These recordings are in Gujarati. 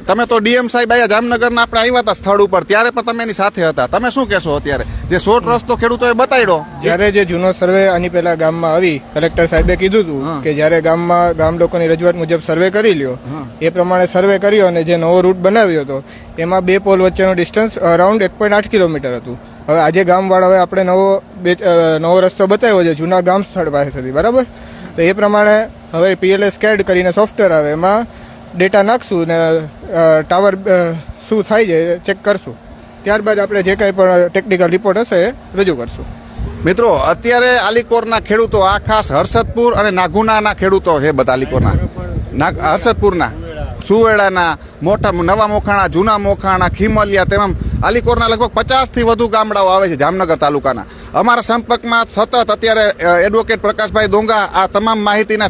તમે તો ડીએમ સાહેબ અહીંયા જામનગરના આપણે આવ્યા હતા સ્થળ ઉપર, ત્યારે પણ તમે એની સાથે હતા. તમે શું કહેશો અત્યારે જે શોર્ટ રસ્તો ખેડૂતોએ બતાવ્યો? જ્યારે જે જૂનો સર્વે આની પહેલા ગામમાં આવી, કલેક્ટર સાહેબે કીધું હતું કે જ્યારે ગામ લોકોની રજૂઆત મુજબ સર્વે કરી લ્યો, એ પ્રમાણે સર્વે કર્યો અને જે નવો રૂટ બનાવ્યો હતો એમાં 2 પોલ વચ્ચેનો ડિસ્ટન્સ અરાઉન્ડ 1.8 કિલોમીટર હતું. હવે આજે ગામવાળાઓએ આપણે નવો રસ્તો બતાવ્યો છે જૂના ગામ સ્થળ પાસેથી, બરાબર? તો એ પ્રમાણે હવે PLS CAD કરીને સોફ્ટવેર આવે, એમાં ડેટા નાખશું ને ટાવર શું થાય છે ચેક કરશું. ત્યારબાદ આપણે જે કંઈ પણ ટેકનિકલ રિપોર્ટ હશે એ રજૂ કરશું. મિત્રો, અત્યારે આલીકોરના ખેડૂતો, આ ખાસ હર્ષદપુર અને નાગુનાના ખેડૂતો છે બધા આલીકોરના, હર્ષદપુરના, સુવેડાના, મોટા નવા મોખાણા, જૂના મોખાણા, ખીમલિયા, તેમ આલીકોરના લગભગ 50 થી વધુ ગામડાઓ આવે છે જામનગર તાલુકાના. અમારા સંપર્કમાં સતત અત્યારે એડવોકેટ પ્રકાશભાઈ દોંગા આ તમામ માહિતીના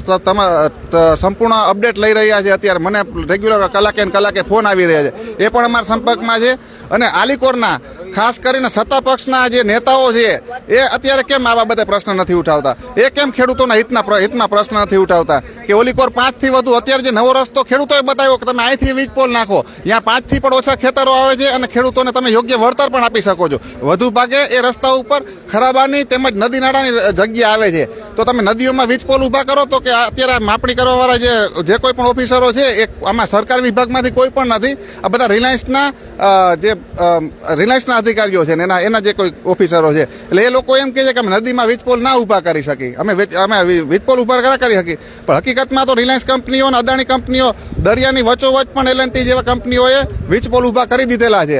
સંપૂર્ણ અપડેટ લઈ રહ્યા છે. અત્યારે મને રેગ્યુલર કલાકે ફોન આવી રહ્યા છે, એ પણ અમારા સંપર્કમાં છે. અને આલીકોરના ખાસ કરીને સત્તા પક્ષના જે નેતાઓ છે એ અત્યારે કેમ આ બાબતે પ્રશ્ન નથી ઉઠાવતા? એ કેમ ખેડૂતોના હિતમાં પ્રશ્ન નથી ઉઠાવતા? કે ઓલીકોર 5 થી વધુ, અત્યારે જે નવો રસ્તો ખેડૂતોએ બતાવ્યો કે તમે અહીંથી વીજ પોલ નાખો, ત્યાં 5 થી પણ ઓછા ખેતરો આવે છે અને ખેડૂતોને તમે યોગ્ય વળતર પણ આપી શકો છો. વધુ ભાગે એ રસ્તા ઉપર ખરાબાની તેમજ નદી નાળાની જગ્યા આવે છે, તો તમે નદીઓમાં વીજ પોલ ઉભા કરો તો કે અત્યારે માપણી કરવાવાળા જે કોઈ પણ ઓફિસરો છે એ આમાં સરકાર વિભાગમાંથી કોઈ પણ નથી. આ બધા રિલાયન્સના અધિકારીઓ છે ને એના જે કોઈ ઓફિસરો છે. એટલે એ લોકો એમ કહે છે કે અમે નદીમાં વીજ પોલ ના ઉભા કરી શકી, અમે વીજ પોલ ઉભા ના કરી શકી. પણ હકીકતમાં તો રિલાયન્સ કંપનીઓ અને અદાણી કંપનીઓ, દરિયાની વચ્ચોવચ પણ L&T જેવા કંપનીઓએ વીજ પોલ ઉભા કરી દીધેલા છે.